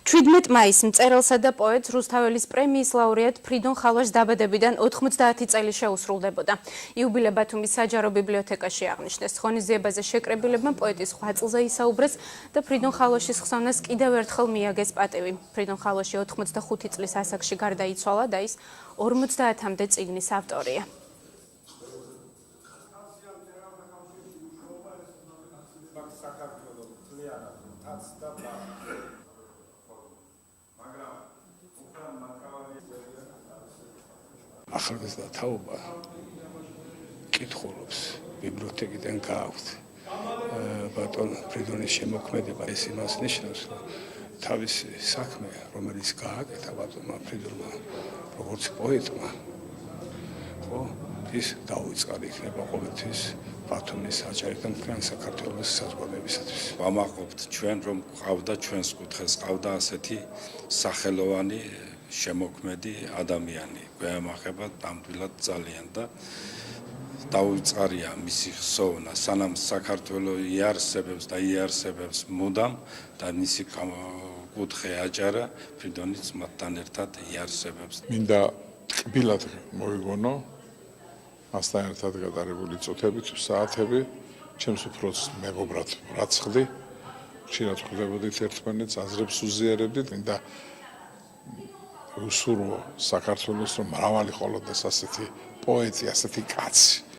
17 მაისს მწერალსა და პოეტს რუსთაველის პრემიის ლაურეატ ფრიდონ ხალვაშს დაბადებიდან 90 წელი შეუსრულდებოდა. იუბილე ბათუმის საჯარო ბიბლიოთეკაში აღნიშნეს. ღონისძიებაზე შეკრებილებმა პოეტის ღვაწლზე ისაუბრეს და ფრიდონ ხალვაშის ხსოვნას კიდევ ერთხელ მიაგეს პატივი. ფრიდონ ხალვაში 85 წლის ასაკში გარდაიცვალა და ის 50-მდე წიგნის ავტორია. ახალგაზრდა თაობა კითხულობს ბიბლიოთეკიდან გააქვთ ბატონ ფრიდონის შემოქმედება ეს იმას ნიშნავს რომ თავისი საქმე რომელიც გააკეთა ბატონმა ფრიდონმა როგორც პოეტმა ხო ის დაუწყარი იქნება ყოველთვის ბათუმის საჯარო და მთლიან საქართველოს საზოგადოებისათვის. ვამაყობთ ჩვენ რომ ყავდა ჩვენს კუთხეს ყავდა ასეთი სახელოვანი შემოქმედი ადამიანი გვემახება ნამდვილად ძალიან და დაუწყარია მისი ხსოვნა სანამ საქართველოს იარსებებს მუდამ და მისი კუთხე აჭარა ფრიდონიც მათთან ერთად იარსებებს. მინდა ტკბილად მოიგონო მასთან ერთად გადაღებული წუთები თუ საათები ჩემს უფროს მეგობრად რაცხდი ხშირად ხვდებოდით ერთმანეთს აზრებს უზიარებდით და უსურვო საქართველოს რომ მრავალი ყოლოდეს ასეთი პოეტი, ასეთი კაცი.